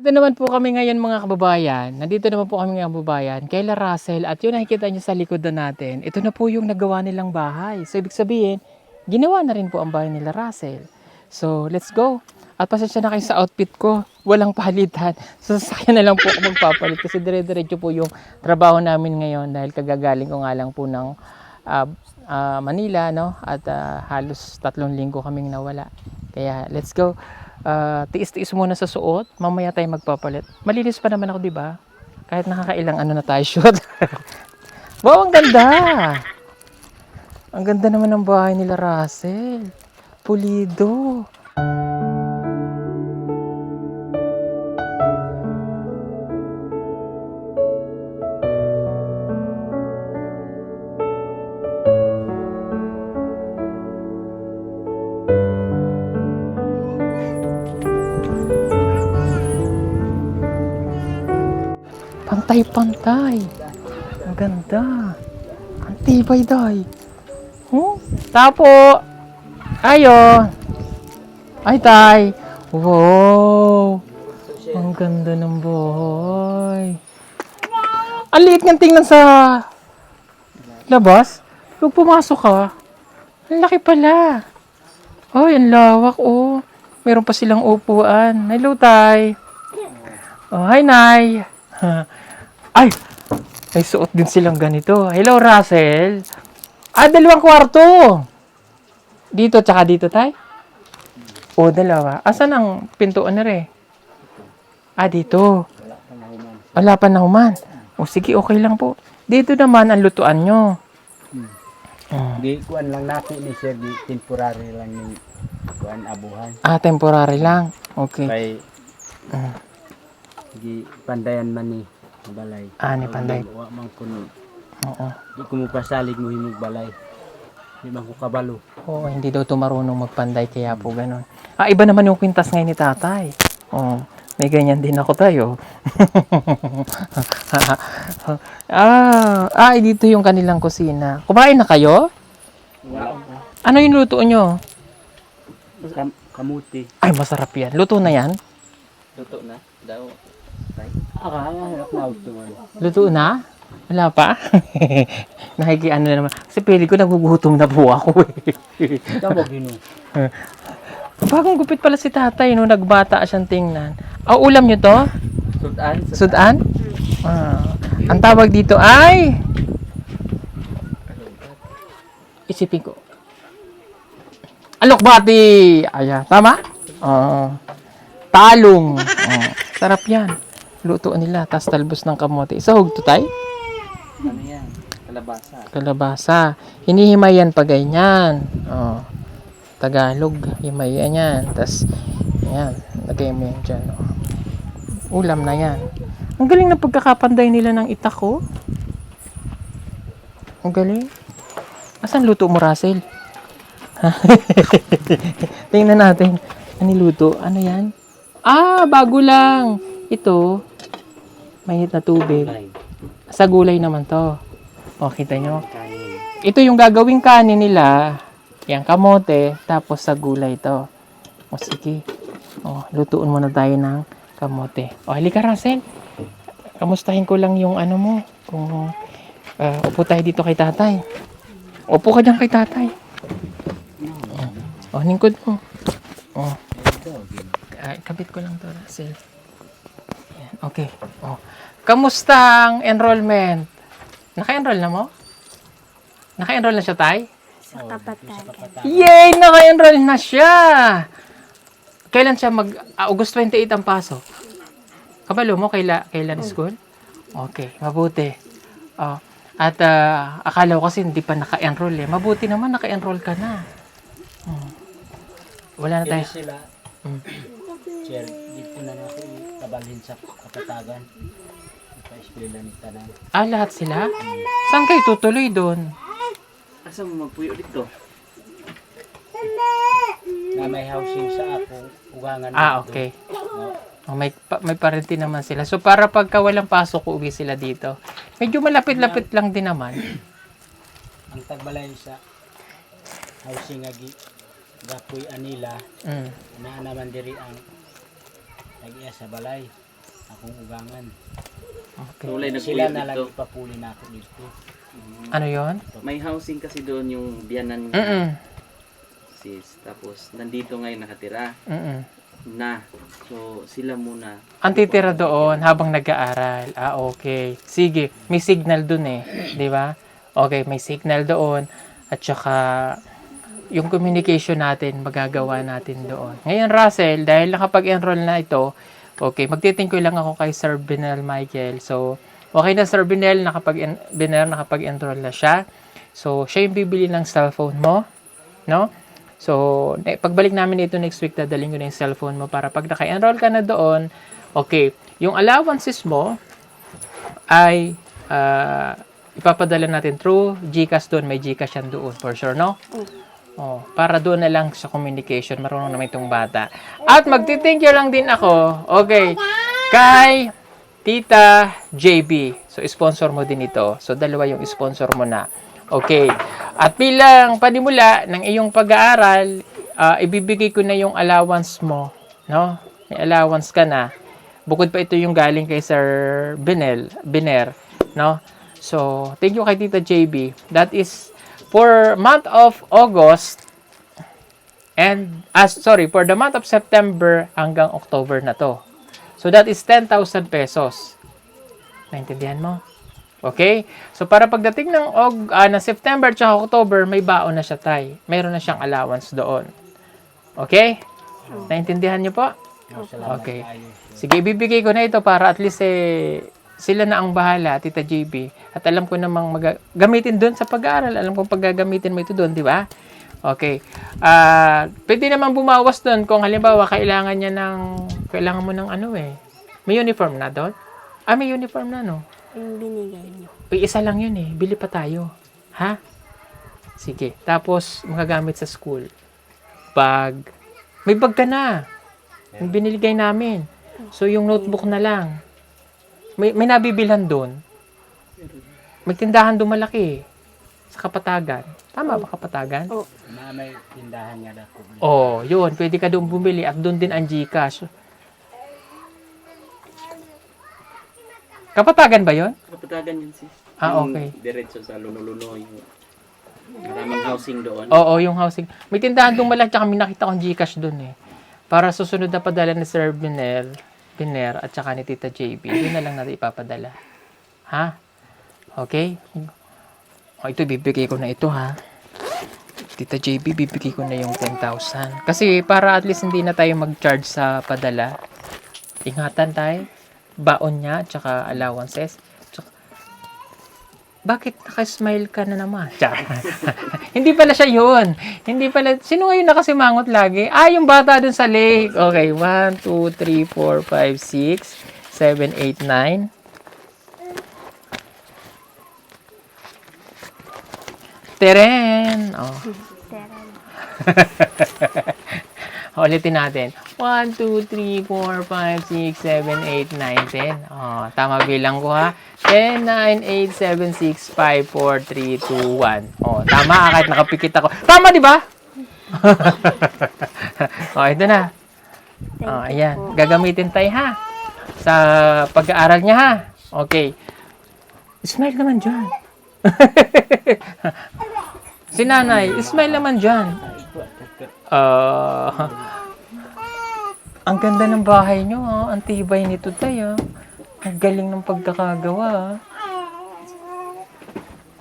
Nandito naman po kami ngayon mga kababayan. Nandito naman po kami mga kababayan. Kayla Russell at yun nakikita nyo sa likod na natin. Ito na po yung nagawa nilang bahay. So ibig sabihin, ginawa na rin po ang bahay nila Russell. So let's go. At pasensya na kayo sa outfit ko. Walang palitan. So sasakyan na lang po ako magpapalit kasi dire-diretso po yung trabaho namin ngayon dahil kagagaling ko nga lang po ng Manila, no? At halos 3 linggo kaming nawala. Kaya let's go. Tiis-tiis muna sa suot, mamaya tayo magpapalit. Malinis pa naman ako, di ba? Kahit nakakailang ano na tayo shoot. Wow, ang ganda! Ang ganda naman ng bahay nila Russell. Pulido. Pantay-pantay. Ang ganda. Ang tibay, day. Tapo. Ayo. Ay, tay. Wow. Ang ganda ng bahay. Ang liit ng tingnan sa labas. Pag pumasok ka, ang laki pala. Ay, ang lawak, oh. Meron pa silang upuan. Hello, tay. Oh, hi, nay. Ay, may suot din silang ganito. Hello, Russell. 2 kwarto. Dito, tsaka dito, tay? O, 2. Asan ang pintuan na rin? Dito. Wala pa na human. O, sige, okay lang po. Dito naman ang lutuan nyo. Di kuan lang natin ni sir, di temporary lang ni kuan abuhan. Temporary lang. Okay. Kay di pandayan man ni balay. Ni panday. Wa man kuno. Oo. Di ko mo pasalig mo himog balay. Di man ko kabalo. Oo, hindi daw ito marunong magpanday kaya po ganun. Iba naman yung kwintas ngayon ni tatay. May ganyan din ako tayo. Dito yung kanilang kusina. Kumain na kayo? Ano yung luto nyo? Kamuti. Ay, masarap yan. Luto na yan? Luto na daw. Harap na auto man. Luto na? Wala pa? Nakikiano na naman. Kasi pili ko nagugutom na po ako eh. Tawag yun. Bagong gupit pala si tatay no, nagbata siyang tingnan. Ulam nyo to? Sudan. Sudan? Ang tawag dito ay isipin ko. Alokbati! Ayan, tama? Talong. Sarap yan. Lutuan nila, tas talbos ng kamote. Sahog to tay? Ano yan? Kalabasa. Kalabasa. Hinihimayan pa ganyan. Tagalog. Himayan yan. Tas, yan. Lagay mo yan dyan. Ulam na yan. Ang galing na pagkakapanday nila ng itak ko. Ang galing. Asan luto mo, Russell? Tingnan natin. Ano luto? Ano yan? Bago lang. Ito. Mainit na tubig. Sa gulay naman to. Kita nyo? Ito yung gagawing kanin nila. Yan, kamote. Tapos sa gulay to. Sige. Lutuin muna tayo ng kamote. Halika, Russell. Kamustahin ko lang yung ano mo. Kung upo tayo dito kay tatay. Upo ka dyan kay tatay. Lingkod mo. Kabit ko lang to, Russell. Yan, okay. Kamusta ang enrollment? Naka-enroll na mo? Naka-enroll na siya, tay? Sa Kapatagan. Yay! Naka-enroll na siya! Kailan siya August 28 ang pasok? Kabalo mo, kailan school? Okay, mabuti. At akala ko kasi hindi pa naka-enroll eh. Mabuti naman naka-enroll ka na. Wala na tayo. Sila. Sir, dito na ako kabalhin sa Kapatagan. Pa-eskwela ni Tanan. Lahat sila? Saan kayo tutuloy doon? Asa mo magpuyo dito? Na may housing sa ako, ugangan. Okay. May parenti naman sila. So para pagka walang pasok, uuwi sila dito. Medyo malapit-lapit lang din naman. Ang tagbalay sa housing agi Gapoy Anila, na naman diri ang nag-iya sa balay. akong ugangan. Okay. Tulay na Sila kuya na lang dito. ipapuli na ako dito. Ano yon? May housing kasi doon yung biyanan niya, Mm-mm. sis. Tapos nandito ngayon nakatira Mm-mm. na. So sila muna. Ang titira doon habang nag-aaral. Okay. Sige, may signal doon eh. Di ba? Okay, may signal doon. At saka, yung communication natin, magagawa natin doon. Ngayon, Russell, dahil nakapag-enroll na ito, okay, magtitingko lang ako kay Sir Binel Michael. So, okay na Sir Binel, nakapag-enroll na siya. So, siya yung bibili ng cellphone mo. No? So, pagbalik namin ito next week, dadaling ko na yung cellphone mo para pag naka-enroll ka na doon, okay, yung allowances mo ay ipapadala natin through GCash doon. May GCash yan doon for sure, no? Oh, para doon na lang sa communication. Marunong naman itong bata. At magti-thank you lang din ako, okay, kay Tita JB. So, sponsor mo din ito. So, dalawa yung sponsor mo na. Okay. At bilang panimula ng iyong pag-aaral, ibibigay ko na yung allowance mo. No? May allowance ka na. Bukod pa ito yung galing kay Sir Biner. No? So, thank you kay Tita JB. That is for month of August and, for the month of September hanggang October na to. So, that is 10,000 pesos. Naintindihan mo? Okay? So, para pagdating ng September at October, may baon na siya, tay. Mayroon na siyang allowance doon. Okay? Naintindihan niyo po? Salamat Okay. kayo. Sige, ibibigay ko na ito para at least sila na ang bahala, Tita JB. At alam ko namang gamitin doon sa pag-aaral. Alam ko paggagamitin mo ito doon, di ba? Okay. Pwede naman bumawas doon kung halimbawa kailangan mo ng may uniform na doon? May uniform na, no? Yung binigay niyo. Isa lang yun eh. Bili pa tayo. Ha? Sige. Tapos, magagamit sa school. Bag. May bag ka na. Yung biniligay namin. So, yung notebook na lang. May nabibilhan doon. May tindahan doon malaki. Sa Kapatagan. Tama ba Kapatagan? Oo. May tindahan nga dako. Oh, yun. Pwede ka doon bumili at doon din ang GCash. Kapatagan ba yun? Kapatagan yun, sis. Ah, okay. Yung diretso sa Luno-Luno. Yung maraming housing doon. Oo, yung housing. May tindahan doon malaki, tsaka may nakita kong GCash doon eh. Para susunod na padala ni Sir Biner at saka ni Tita JB, yun na lang natin ipapadala. Ha? Okay? Ito, bibigay ko na ito, ha? Tita JB, bibigay ko na yung 10,000. Kasi para at least hindi na tayo mag-charge sa padala. Ingatan tayo. Baon niya, tsaka allowances. Bakit nakasmile ka na naman? Hindi pala siya yun. Hindi pala. Sino ngayon nakasimangot lagi? Yung bata dun sa lake. Okay, 1, 2, 3, 4, 5, 6, 7, 8, 9. Teren! Oh. Teran. Ulitin natin. 1, 2, 3, 4, 5, 6, 7, 8, 9, 10. Oh, tama bilang ko ha. 10, 9, 8, 7, 6, 5, 4, 3, 2, 1. Oh, tama kahit nakapikit ako. Tama, di ba? Ito na. Ayan. Gagamitin tayo ha. Sa pag-aaral niya ha. Okay. Smile naman dyan. Si nanay, smile naman dyan. Ang ganda ng bahay nyo ha. Ang tibay nito tayo. Ang galing ng pagkakagawa.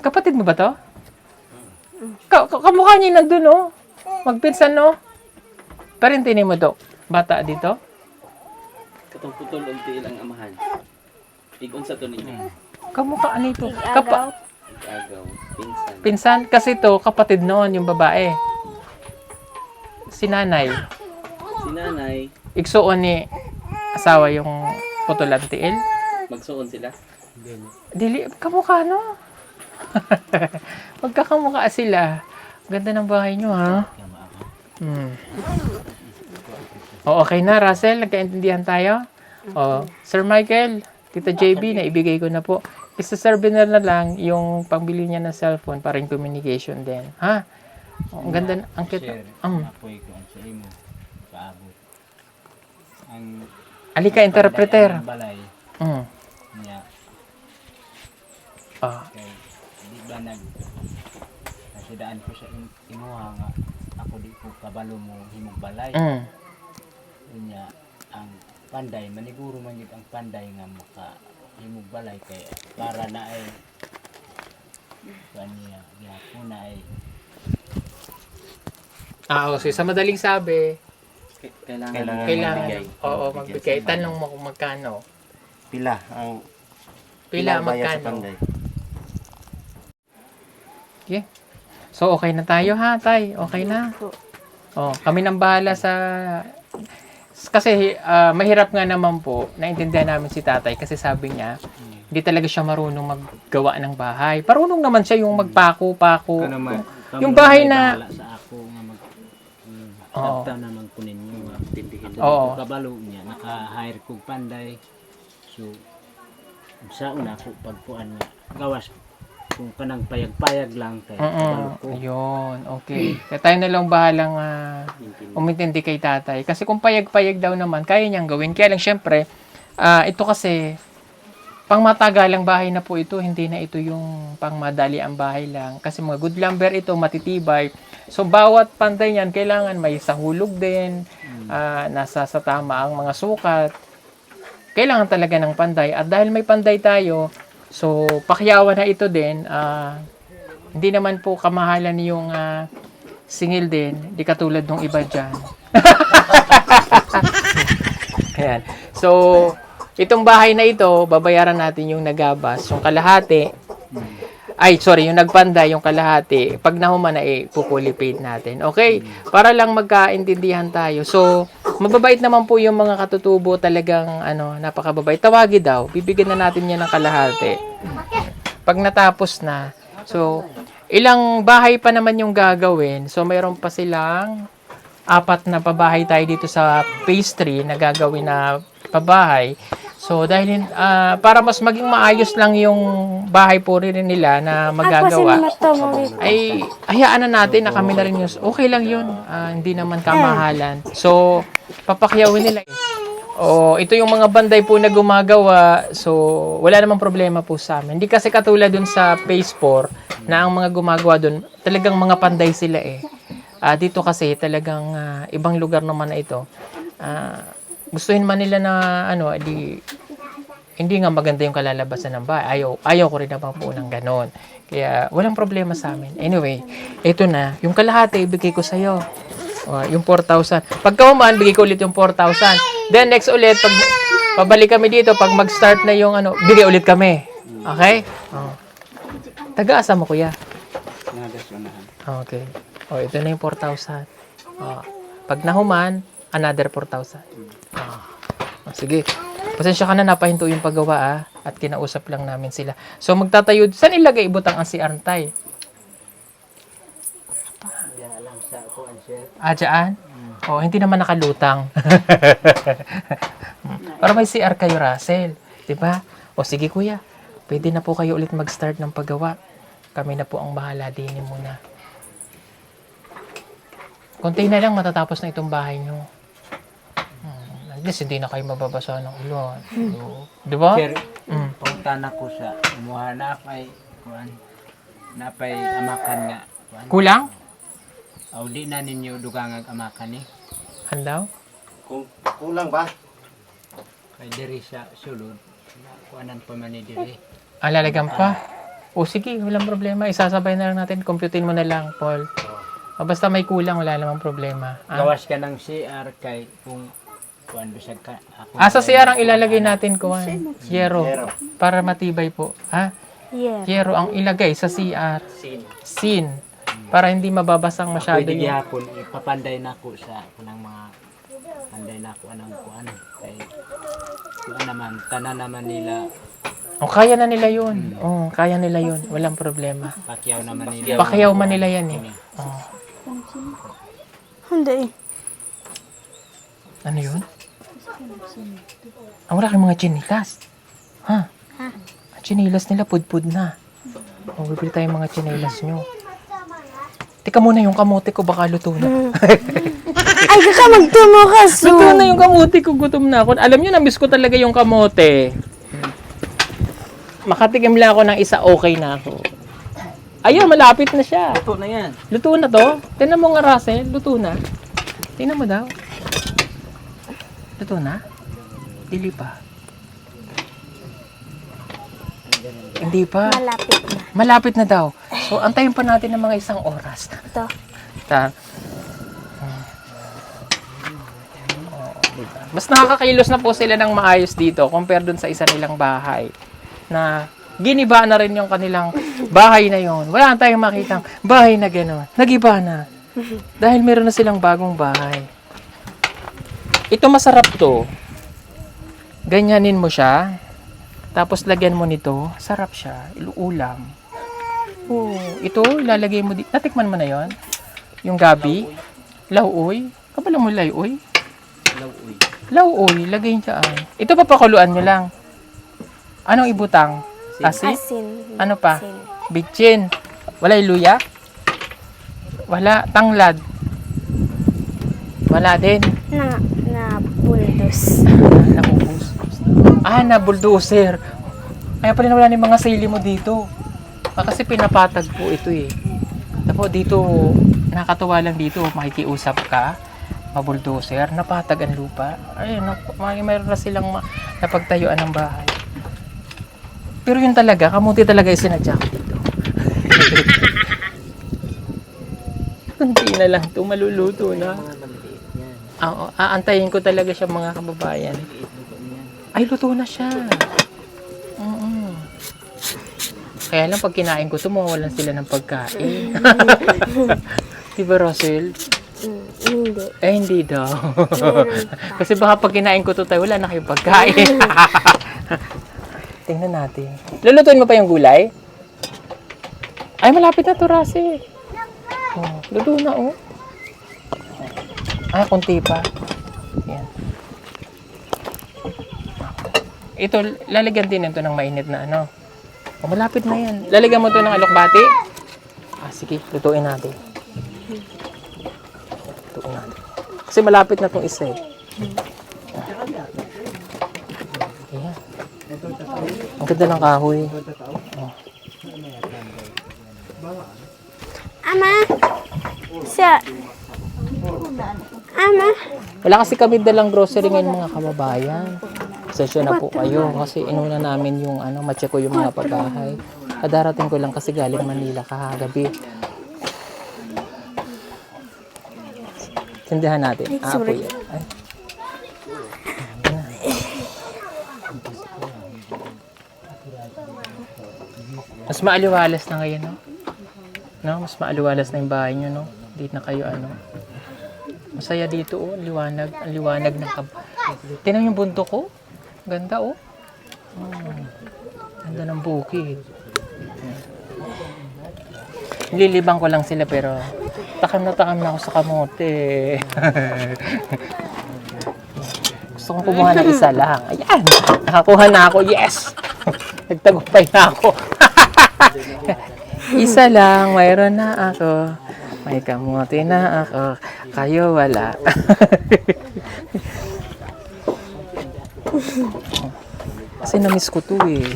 Kapatid mo ba to? Kamukha niya nandun, oh. Magpinsan, no? Parintinin mo to. Bata dito? Katong putol unti ang amahan. Igon sa to ninyo. Kamukha nito. Agaw. Agaw, pinsan. Pinsan, kasi to, kapatid noon, yung babae. Si nanay. Si nanay, Igsuon ni asawa yung putulan tiil. magsuon sila. Dili, kamukha, no? Magkakamukha sila. Ganda ng bahay nyo, ha? Okay na, Russell. Nagkaintindihan tayo? Sir Michael, Tita JB, naibigay ko na po. Isa-serve na lang yung pangbili niya ng cellphone para yung communication din. Ha? Ang ganda, ang cute. Apoy ko ang sa imo. Kaabot. Ang Alika, interpreter. balay. Ah. Kay di ba nasidaan ko sa inuha nga ako di ko kabalo mo himong balay. Unya ang panday maniguro man yun ang panday nga maka himong balay kay para na ay kaniya gyapon na ay Okay. Sa madaling sabi, Kailangan kailangan, magbigay. oo, magbigay. Tanong mo kung magkano. Pila ang Pila, bayad sa magkano. panday. Okay. So, okay na tayo ha, tay. Okay na. Oh, kami nang bahala sa... Kasi mahirap nga naman po, naintindihan namin si tatay kasi sabi niya, hindi talaga siya marunong maggawa ng bahay. Marunong naman siya yung magpako-pako. Yung bahay na... bahala sa ako nga mag Oo. tapta naman ko ninyo nga tindihin. Oo. Kabalo niya naka-hire kog panday. So sa una ko pagpuan nga gawas kung kanang payag-payag lang kay kabalo ko. Ayun, okay. Kaya tayo na lang bahalang umintindi kay tatay. Kasi kung payag-payag daw naman, kaya niyang gawin. Kaya lang syempre, ito kasi, pangmatagalang bahay na po ito, hindi na ito yung pangmadali ang bahay lang. Kasi mga good lumber ito, matitibay. So, bawat panday niyan, kailangan may sahulog din, nasa sa tama ang mga sukat. Kailangan talaga ng panday. At dahil may panday tayo, so, pakyawan na ito din, hindi naman po kamahalan yung singil din, di katulad ng iba dyan. Ayan. So, itong bahay na ito, babayaran natin yung nagabas, yung kalahati. Ay, sorry, yung nagpanda, yung kalahati. Pag nahuman na, pupuli paid natin. Okay? Para lang magkaintindihan tayo. So, mababait naman po yung mga katutubo, talagang, napakababait. Tawagi daw, bibigyan na natin yan ng kalahati. Pag natapos na, so, ilang bahay pa naman yung gagawin. So, mayroon pa silang 4 na pabahay tayo dito sa phase 3 na gagawin na pabahay. So, dahil para mas maging maayos lang yung bahay po rin nila na magagawa, ay hayaan na natin na kami na rin yung, okay lang yun. Hindi naman kamahalan. So, papakyawin nila. Ito yung mga banday po na gumagawa. So, wala namang problema po sa amin. Hindi kasi katulad dun sa phase 4 na ang mga gumagawa dun, talagang mga panday sila eh. Dito kasi talagang ibang lugar naman na ito. Gustuhin man nila na hindi nga maganda yung kalalabasan ng bahay. Ayaw ko rin naman po ng ganon. Kaya walang problema sa amin. Anyway, ito na. Yung kalahati, ibigay ko sa'yo. Yung 4,000. Pagka umaan, bigay ko ulit yung 4,000. Then next ulit, pag pabalik kami dito, pag mag-start na yung bigay ulit kami. Okay? Taga-asa mo, kuya? Okay. Ito na yung 4,000. Pag nahuman, another 4,000. Sige. Pasensya ka na, napahinto yung paggawa at kinausap lang namin sila. So magtatayo, saan ilagay ibutang ang CR tay? Diyan lang sa kuan sir. Dyan? Hindi naman nakalutang. Para may CR kayo, Russell. Diba? Sige kuya, pwede na po kayo ulit mag-start ng paggawa. Kami na po ang bahala din muna. Konti na lang matatapos na itong bahay nyo. At least hindi na kayo mababasa ng ulan. Di ba? Sir, punta na ko sa umuha na pay kuan na pay amakan nga kuan. Kulang? Di na ninyo dugang amakan ni. Handaw? Kung kulang ba? Kay diri sa sulod. Kuanan pa man ni diri. Lalagyan pa? Sige, walang problema. Isasabay na lang natin. Computein mo na lang, Paul. Basta may kulang, wala namang problema. Gawas ka ng CR kay kung kuan bisag ka. Sa CR ang ilalagay natin, kuwan. Yero. Para matibay po. Yero ang ilagay sa CR. Sin. Para hindi mababasang masyado Pwede yung... gihapon ipapanday na ko sa kunang mga panday na ko anang kuan kay kuan naman tanan naman nila. Kaya na nila yun. Kaya nila yun. Walang problema. Pakyaw naman nila. Pakyaw man nila yan eh. Hindi. Ano yun? Wala kang mga chinilas. Ang chinilas nila, pudpud na. Bibili tayo mga chinilas nyo. Teka muna yung kamote ko, baka luto na. Ay, kaka magtumo ka, so. Luto na yung kamote ko, gutom na ako. Alam nyo, namiss ko talaga yung kamote. makatikim lang ako ng isa, okay na ako. Ayun, malapit na siya. Ito na yan. Luto na to. Tingnan mo nga, Russell. Luto na. Tingnan mo daw. Luto na? Dili pa. Hindi pa. Malapit na. Malapit na daw. So, antayin pa natin ng mga 1 oras. Ito. Ta. Diba? Mas nakakakilos na po sila ng maayos dito compare dun sa isa nilang bahay na giniba na rin yung kanilang bahay na yon. Wala na tayong makitang bahay na gano'n. Nagiba na. Dahil meron na silang bagong bahay. Ito masarap to. Ganyanin mo siya. Tapos lagyan mo nito. Sarap siya. Iluulam. Oh, ito ilalagay mo dito. Natikman mo na yon. Yung gabi. Lauoy. Kabala mo lauoy. Lauoy. Lauoy, lagay dyan. Ito papakuluan nyo lang. Anong ibutang? Asin? Asin. Ano pa? Asin. Bitchin. Wala luya? Wala. Tanglad? Wala din. Na buldos. Naubos. Na bulldozer. Kaya pala nawala yung mga sili mo dito. Kasi pinapatag po ito eh. Tapos dito, nakakatuwa lang dito, makikiusap ka. Mabuldoser, napatag ang lupa. Ayun, mayroon na silang napagtayuan ng bahay. Pero yun talaga, kamuti talaga yung sinadya ko dito. Kunti na lang ito, maluluto na. Oo, aantayin ko talaga siya mga kababayan. Ay, luto na siya. Kaya lang pag kinain ko ito, mawawalan sila ng pagkain. Diba, Russell? Hindi. Hindi daw. Kasi baka pag kinain ko ito tayo, wala na kayong pagkain. Tingnan natin. Lulutuin mo pa yung gulay? Ay, malapit na ito, Russell. Oh, luto na, oh. Kunti pa. Yan. Ito, lalagyan din ito ng mainit na ano. Oh, malapit na yan. Lalagyan mo ito ng alokbati? Sige, lutuin natin. Kasi malapit na itong isa eh. Ayan. Ang ganda ng kahoy. Oh. Ama! Siya! Ama! Wala kasi kami dalang grocery ngayon mga kababayan. Pasensya na po kayo kasi inuna namin yung ma-check ko yung mga pagkahay. Kadarating ko lang kasi galing Manila kahagabi. Tindihan natin. Sorry. Apoy. Ay. Mas maaliwalas na ngayon, no? No? Mas maaliwalas na yung bahay nyo, no? Dito na kayo, Masaya dito, oh. Liwanag. Ang liwanag ng Tingnan yung bundok, oh. Ganda, oh. Ganda ng bukid. Nililibang ko lang sila pero takam na ako sa kamote. Gusto kong kumuha ng isa lang. Ayan! Nakakuha na ako. Yes! Nagtagumpay na ako. Isa lang. Mayroon na ako. May kamote na ako. Kayo wala. Kasi na-miss ko to eh.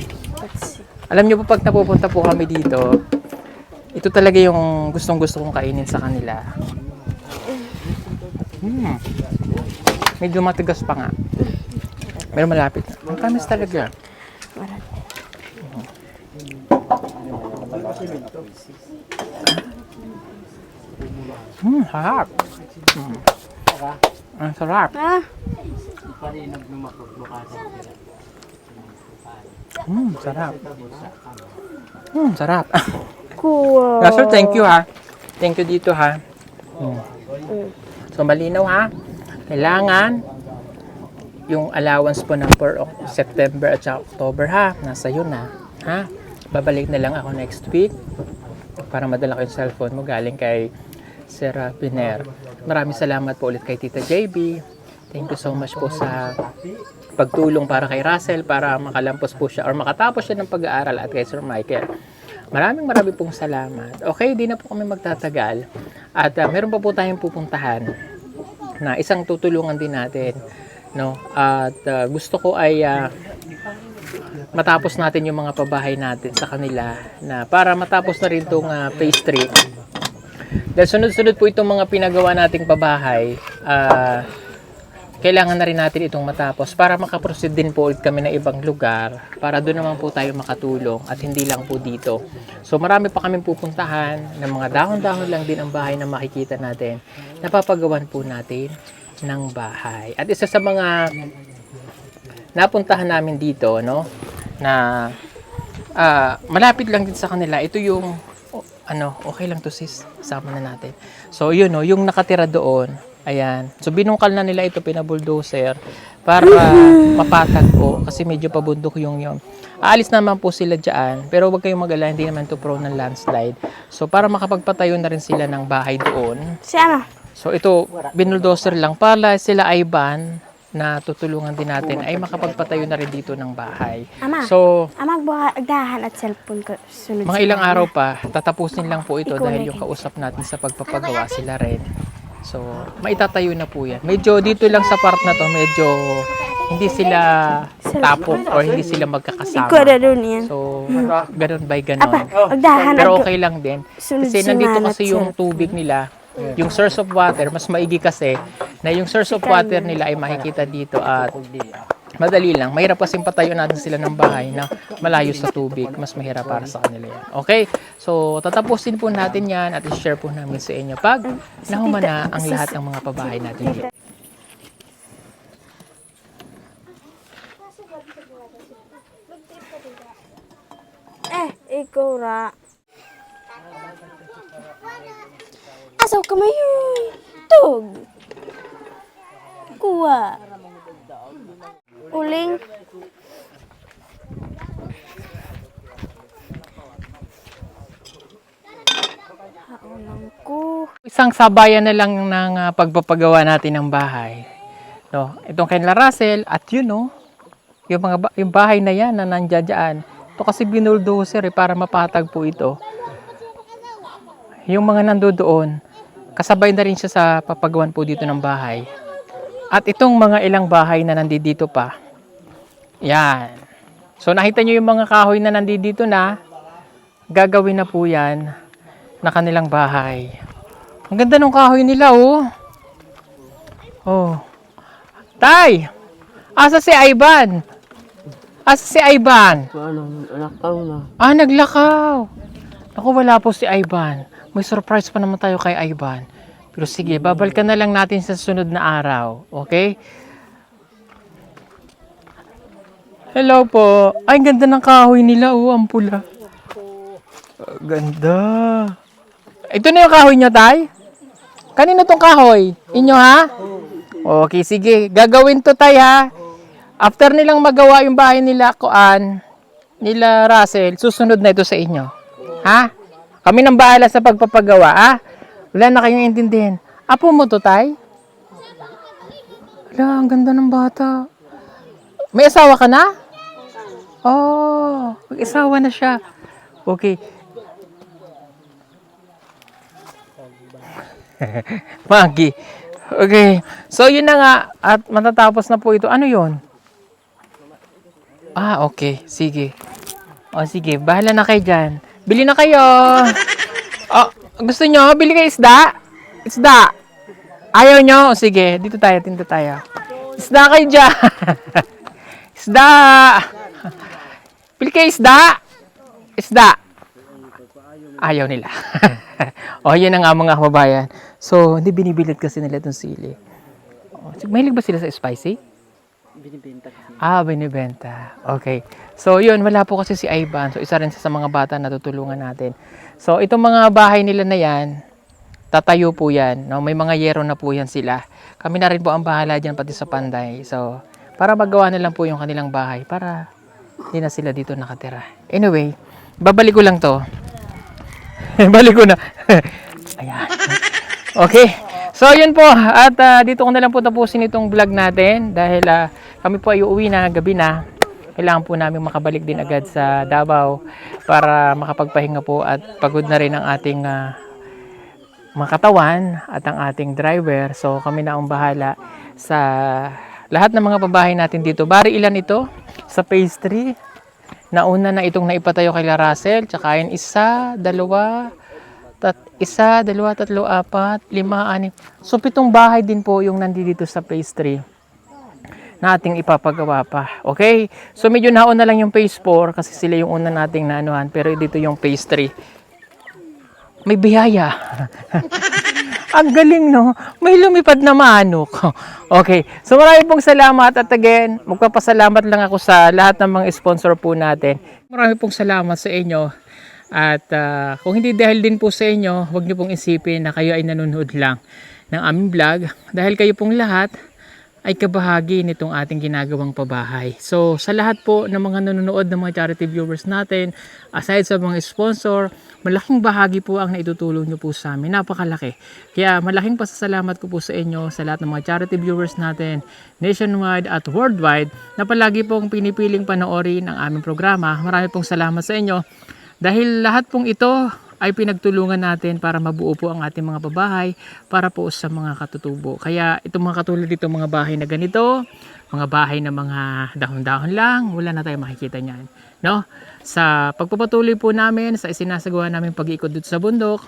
Alam niyo po pag napupunta po kami dito, ito talaga yung gustong-gusto kong kainin sa kanila. Medyo matigas pa nga. Pero malapit na. Ang promise talaga. Harap. Ang sarap. Sarap. Sarap. Cool. Sir, thank you ha. Thank you dito ha. So malinaw ha. Kailangan yung allowance po ng for September at October ha. Nasa yun na. Ha? Babalik na lang ako next week para madala ko yung cellphone mo galing kay Sir Piner. Maraming salamat po ulit kay Tita JB. Thank you so much po sa pagtulong para kay Russell para makalampos po siya or makatapos siya ng pag-aaral at kay Sir Michael. Maraming pong salamat. Okay, di na po kami magtatagal. At meron pa po tayong pupuntahan na isang tutulungan din natin no? At gusto ko ay matapos natin yung mga pabahay natin sa kanila na para matapos na rin itong phase 3. Dahil sunod-sunod po itong mga pinagawa nating pabahay, kailangan na rin natin itong matapos para makaproceed din po ulit kami na ibang lugar para doon naman po tayo makatulong at hindi lang po dito. So marami pa kaming pupuntahan ng mga dahon-dahon lang din ang bahay na makikita natin. Napapagawan po natin ng bahay. At isa sa mga napuntahan namin dito, no, na malapit lang din sa kanila, ito yung okay lang to sis, sama na natin. So yun, no, yung nakatira doon, ayan. So binungkal na nila ito, pinabulldozer para mapatag po kasi medyo pabundok yung yun. Aalis naman po sila dyan, pero huwag kayong mag-alala, hindi naman to prone ng landslide. So para makapagpatayo na rin sila ng bahay doon. Si ano? So ito, binuldozer lang para sila Ivan na tutulungan din natin ay makapagpatayo na rin dito ng bahay. Ama. So, Magdahan at cellphone ko sunod mga ilang araw pa, tatapusin lang po ito Ikaw dahil na yung kausap natin sa pagpapagawa sila rin. So, maitatayo na po yan. Medyo dito lang sa part na to, medyo hindi sila tapok or hindi sila magkakasama. Ikaw na doon yan. So, ganun by ganun. Magdahan Pero at okay lang din. sunod Kasi nandito simanat kasi yung tubig nila, yung source of water, mas maigi kasi na yung source of water nila ay makikita dito at madali lang. Mahirap kasing patayo natin sila ng bahay na malayo sa tubig. Mas mahirap para sa kanila yan. Okay? So, tatapusin po natin yan at i-share po namin sa inyo pag nahumana ang lahat ng mga pabahay natin dito. Ikaw ra. Asaw ka mayon. Tug. Kuha. Uling. Haunang ko. Isang sabayan na lang ng pagpapagawa natin ng bahay. No, itong kay Russell at yun no, yung bahay na yan na nandiyan dyan. Ito kasi binuldozer para mapatag po ito. Yung mga nandoon, kasabay na rin siya sa papagawan po dito ng bahay. At itong mga ilang bahay na nandito pa. Yan. So nakita nyo yung mga kahoy na nandito na, gagawin na po yan na kanilang bahay. Ang ganda ng kahoy nila oh. Oh. Tay! Asa si Ivan? Asa si Ivan? Nakaw na. Ah, naglakaw. Ako, wala po si Ivan. May surprise pa naman tayo kay Ivan. Pero sige, babalikan na lang natin sa sunod na araw. Okay? Hello po. Ay, ang ganda ng kahoy nila. Oh, ang pula. Ganda. Ito na yung kahoy niya, tay? Kanino tong kahoy? Inyo, ha? Okay, sige. Gagawin to, tay, ha? After nilang magawa yung bahay nila, nila Russell, susunod na ito sa inyo. Ha? Kami nang bahala sa pagpapagawa, ha? Wala na kayong intindihin. Apo mo to, tay? Wala, ang ganda ng bata. May asawa ka na? Oh, mag-asawa na siya. Okay. Magi. Okay. So, yun na nga. At matatapos na po ito. Ano yun? Ah, okay. Sige. O, sige. Bahala na kayo dyan. Bili na kayo. Oh, gusto nyo? Bili kayo isda? Isda. Ayaw nyo? O, sige. Dito tayo. Isda kayo dyan. Isda. Bili kayo isda. Isda. Ayaw nila. O, yun na nga mga kababayan. So, hindi binibilid kasi nila itong sili. O, mahilig ba sila sa spicy? Binibenta kasi. Ah, binibenta. Okay. So, yun. Wala po kasi si Ivan. So, isa rin sa mga bata na tutulungan natin. So, itong mga bahay nila na yan, tatayo po yan. No? May mga yero na po yan sila. Kami na rin po ang bahala dyan, pati sa Panday. So, para magawa na lang po yung kanilang bahay. Para hindi na sila dito nakatira. Anyway, babalik ko lang to. Balik ko na. Ayan. Okay. So, yun po. At dito ko na lang po tapusin itong vlog natin. Dahil kami po ay uuwi na, gabi na. Kailangan po namin makabalik din agad sa Davao para makapagpahinga po at pagod na rin ang ating mga katawan at ang ating driver. So, kami na ang bahala sa Lahat ng mga pabahay natin dito. Bari ilan ito? Sa phase 3. Nauna na itong naipatayo kay La Russell. Tsaka yun, 1, 2, 1, 2, 3, 4, 5, 6. So 7 bahay din po yung nandito sa phase 3 na ating ipapagawa pa. Okay? So medyo nauna lang yung phase 4 kasi sila yung una nating naanuhan. Pero dito yung phase 3. May biyaya. Ang galing, no? May lumipad na manok. Okay. So maraming pong salamat at again, magpapasalamat lang ako sa lahat ng mga sponsor po natin. Maraming pong salamat sa inyo. At kung hindi dahil din po sa inyo, huwag niyo pong isipin na kayo ay nanonood lang ng aming vlog. Dahil kayo pong lahat ay kabahagi nitong ating ginagawang pabahay. So sa lahat po ng mga nanonood ng mga charity viewers natin, aside sa mga sponsor, malaking bahagi po ang naitutulong nyo po sa amin. Napakalaki. Kaya malaking pasasalamat ko po sa inyo, sa lahat ng mga charity viewers natin, nationwide at worldwide, na palagi pong pinipiling panoorin ang aming programa. Marami pong salamat sa inyo. Dahil lahat pong ito ay pinagtulungan natin para mabuo po ang ating mga pabahay para po sa mga katutubo. Kaya itong mga katulad dito, mga bahay na ganito, mga bahay na mga dahon-dahon lang, wala na tayong makikita niyan. No? Sa pagpapatuloy po namin, sa isinasagawa namin pag-iikot dito sa bundok,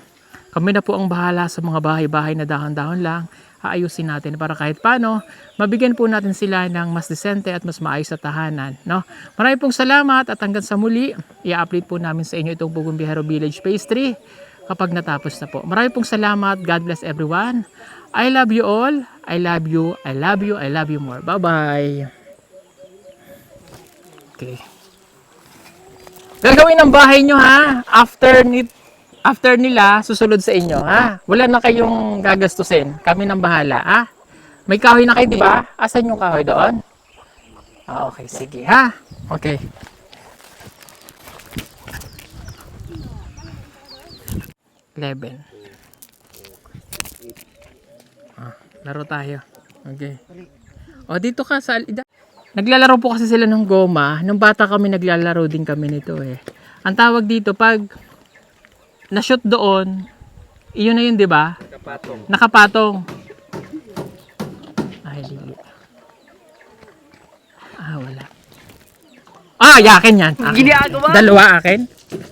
kami na po ang bahala sa mga bahay-bahay na dahon-dahon lang. Aayusin natin para kahit paano, mabigyan po natin sila ng mas desente at mas maayos na tahanan. No? Maraming pong salamat at hanggang sa muli, i-update po namin sa inyo itong Bugong Biharo Village Phase 3 kapag natapos na po. Maraming pong salamat. God bless everyone. I love you all. I love you. I love you. I love you more. Bye-bye. Okay. Gagawin ang bahay nyo, ha? After nila, susunod sa inyo, ha? Wala na kayong gagastusin. Kami nang bahala, ha? May kahoy na kayo, di ba? Asan yung kahoy doon? Okay, sige, ha? Okay. Laro tayo. Okay. O, dito ka sa... Naglalaro po kasi sila ng goma. Nung bata kami, naglalaro din kami nito, eh. Ang tawag dito, pag na-shoot doon, iyon na yun, di ba? Nakapatong. Ay, lili. Wala. Yakin yan. Akin. Dalawa akin?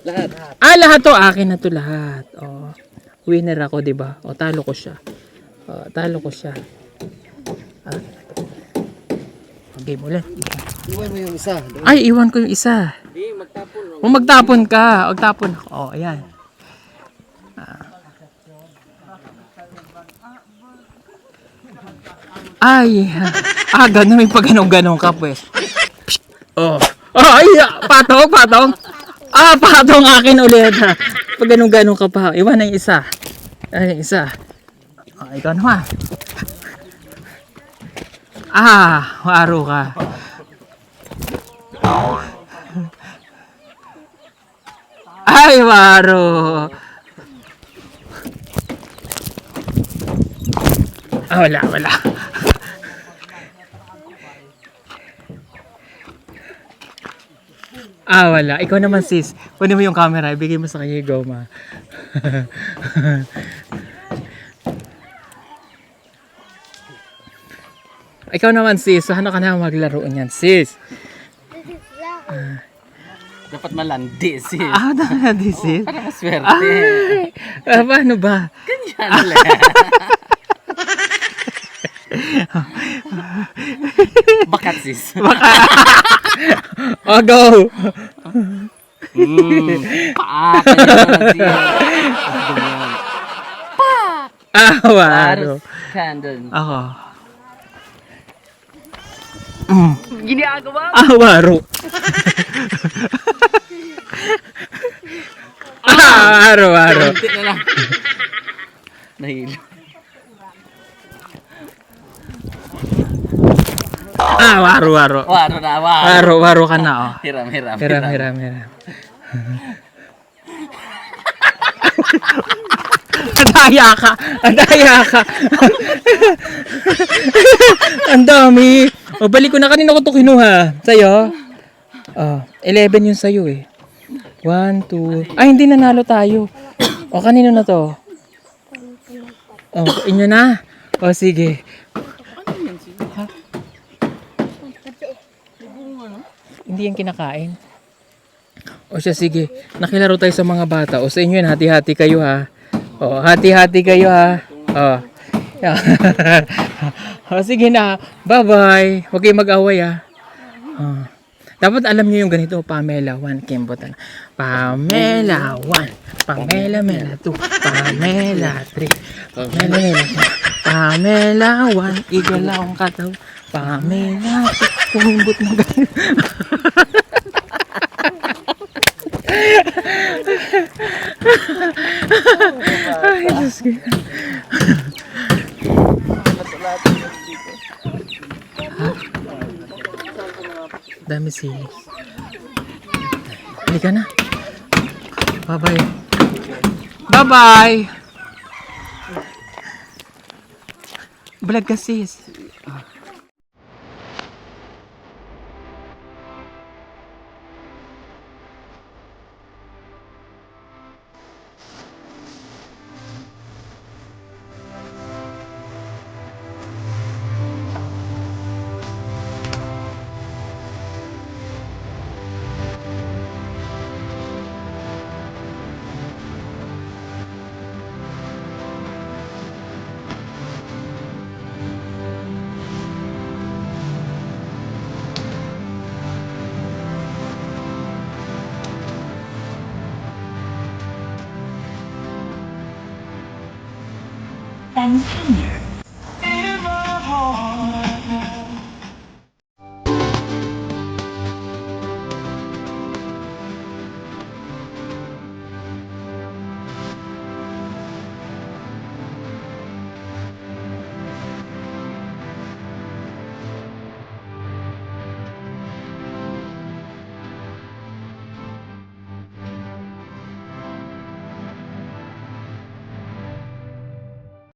Lahat. Lahat to. Akin na to lahat. Winner ako, di ba? Talo ko siya. Talo ko siya. Akin na to. Game ulit. Iwan mo yung isa. Ay, iwan ko yung isa. Hindi, magtapon. Magtapon ka. Magtapon ako. Ayan. Ganun. May pag-ganong-ganong ka, pues. Ay, patong. Patong akin ulit, ha. Pag-ganong-ganong ka pa. Iwan na yung isa. Ay, isa. Ikaw naman. Waro ka. Ay, waro. Wala. Wala. Ikaw naman, sis. Kunin mo yung camera. Ibigay mo sa kanya yung goma. Ikaw naman, sis. Ano ka na maglaro niyan, sis? Dapat malandi, sis. Nalandi, sis? Para maswerte. Paano ba? Ganyan lang. Bakat, sis. Go! Waro. Candle. Ako. Ginagawa? Waro. Waro. Kunti na lang. Nahilo. Waro. Waro ka na, oh. Hiram. Adaya ka. Ang dami. Balik ko na, kanina ko ito kinuha. Sa'yo? 11 yun sa'yo, eh. 1, 2. Hindi nanalo tayo. Kanino na to? Inyo na? Sige. hindi yan kinakain. O siya, sige. Nakilaro tayo sa mga bata. O sa inyo yan, hati-hati kayo ha. O, hati-hati kayo ha. O. O, sige na. Bye-bye. Huwag kayong mag-away ha. O. Dapat alam niyo yung ganito. Pamela 1, Kimbotan. Pamela 1. Pamela Mela 2. Pamela 3. Pamela Mela 4. Pamela 1. Igalaw ang kataw. Pamela 2. Kumimbot na ganyan. Ay, Diyos ko. Ha? Dami sili. Halika na. Bye-bye. Bye-bye! Vlog ka sis.单看